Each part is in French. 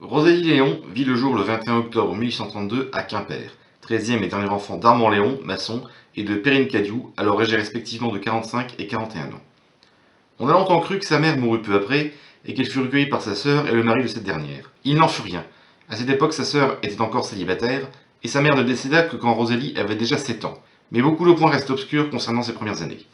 Rosalie Léon vit le jour le 21 octobre 1832 à Quimper, 13e et dernier enfant d'Armand Léon, maçon, et de Perrine Cadiou, alors âgée respectivement de 45 et 41 ans. On a longtemps cru que sa mère mourut peu après, et qu'elle fut recueillie par sa sœur et le mari de cette dernière. Il n'en fut rien. À cette époque, sa sœur était encore célibataire, et sa mère ne décéda que quand Rosalie avait déjà 7 ans. Mais beaucoup de points restent obscurs concernant ses premières années.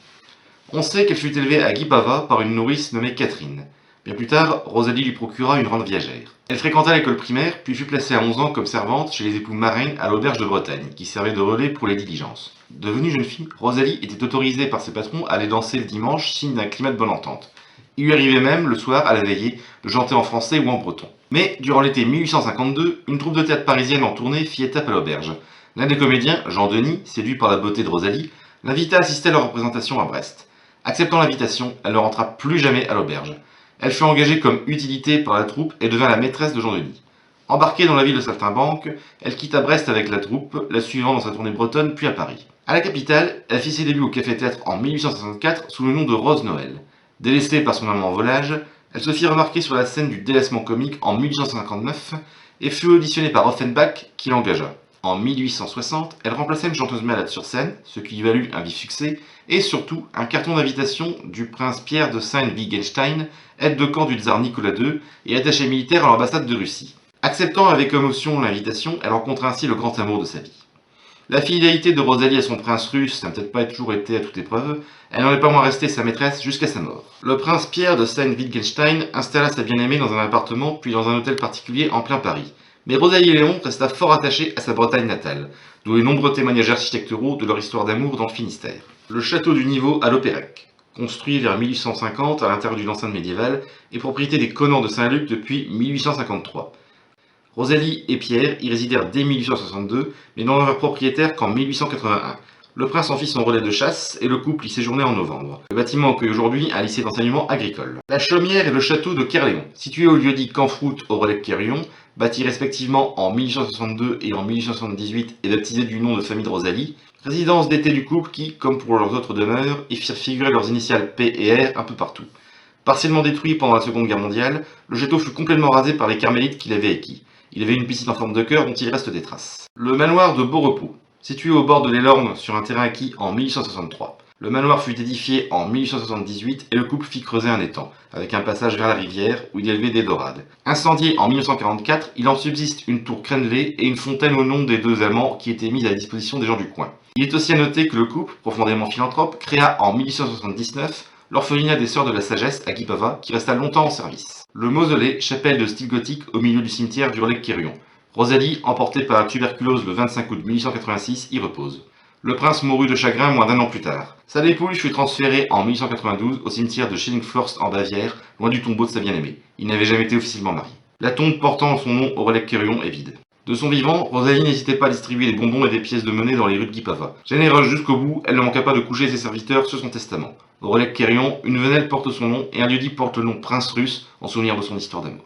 On sait qu'elle fut élevée à Guipava par une nourrice nommée Catherine. Bien plus tard, Rosalie lui procura une rente viagère. Elle fréquenta l'école primaire, puis fut placée à 11 ans comme servante chez les époux Marin à l'auberge de Bretagne, qui servait de relais pour les diligences. Devenue jeune fille, Rosalie était autorisée par ses patrons à aller danser le dimanche, signe d'un climat de bonne entente. Il lui arrivait même, le soir, à la veillée, de chanter en français ou en breton. Mais, durant l'été 1852, une troupe de théâtre parisienne en tournée fit étape à l'auberge. L'un des comédiens, Jean Denis, séduit par la beauté de Rosalie, l'invita à assister à leur représentation à Brest. Acceptant l'invitation, elle ne rentra plus jamais à l'auberge. Elle fut engagée comme utilité par la troupe et devint la maîtresse de Jean Denis. Embarquée dans la ville de Saltimbanque, elle quitta Brest avec la troupe, la suivant dans sa tournée bretonne puis à Paris. À la capitale, elle fit ses débuts au Café-Théâtre en 1864 sous le nom de Rose Noël. Délaissée par son amant volage, elle se fit remarquer sur la scène du délaissement comique en 1859 et fut auditionnée par Offenbach qui l'engagea. En 1860, elle remplaça une chanteuse malade sur scène, ce qui lui valut un vif succès, et surtout un carton d'invitation du prince Pierre de Sayn-Wittgenstein, aide de camp du tsar Nicolas II et attaché militaire à l'ambassade de Russie. Acceptant avec émotion l'invitation, elle rencontra ainsi le grand amour de sa vie. La fidélité de Rosalie à son prince russe n'a peut-être pas toujours été à toute épreuve, elle n'en est pas moins restée sa maîtresse jusqu'à sa mort. Le prince Pierre de Sayn-Wittgenstein installa sa bien-aimée dans un appartement puis dans un hôtel particulier en plein Paris. Mais Rosalie Léon resta fort attachée à sa Bretagne natale, d'où les nombreux témoignages architecturaux de leur histoire d'amour dans le Finistère. Le château du Niveau à l'Opérec, construit vers 1850 à l'intérieur d'une enceinte médiévale, est propriété des Conans de Saint-Luc depuis 1853. Rosalie et Pierre y résidèrent dès 1862, mais n'en devinrent propriétaires qu'en 1881. Le prince en fit son relais de chasse et le couple y séjournait en novembre. Le bâtiment accueille aujourd'hui un lycée d'enseignement agricole. La Chaumière est le château de Kerléon, situé au lieu-dit Campfrout au relais de Kerléon, bâti respectivement en 1862 et en 1878 et baptisé du nom de famille de Rosalie, résidence d'été du couple qui, comme pour leurs autres demeures, y firent figurer leurs initiales P et R un peu partout. Partiellement détruit pendant la Seconde Guerre mondiale, le château fut complètement rasé par les carmélites qui l'avaient acquis. Il avait une piscine en forme de cœur dont il reste des traces. Le manoir de Beaurepos, situé au bord de l'Elorne sur un terrain acquis en 1863. Le manoir fut édifié en 1878 et le couple fit creuser un étang, avec un passage vers la rivière où il élevait des dorades. Incendié en 1944, il en subsiste une tour crénelée et une fontaine au nom des deux Allemands qui étaient mises à la disposition des gens du coin. Il est aussi à noter que le couple, profondément philanthrope, créa en 1879 l'orphelinat des Sœurs de la Sagesse à Guipava, qui resta longtemps en service. Le mausolée, chapelle de style gothique au milieu du cimetière du relais de Kerléon. Rosalie, emportée par la tuberculose le 25 août 1886, y repose. Le prince mourut de chagrin moins d'un an plus tard. Sa dépouille fut transférée en 1892 au cimetière de Schillingforst en Bavière, loin du tombeau de sa bien-aimée. Il n'avait jamais été officiellement marié. La tombe portant son nom au relais de Kerléon est vide. De son vivant, Rosalie n'hésitait pas à distribuer des bonbons et des pièces de monnaie dans les rues de Guipava. Généreuse jusqu'au bout, elle ne manqua pas de coucher ses serviteurs sur son testament. Au relais de Kerléon, une venelle porte son nom et un lieu-dit porte le nom prince russe en souvenir de son histoire d'amour.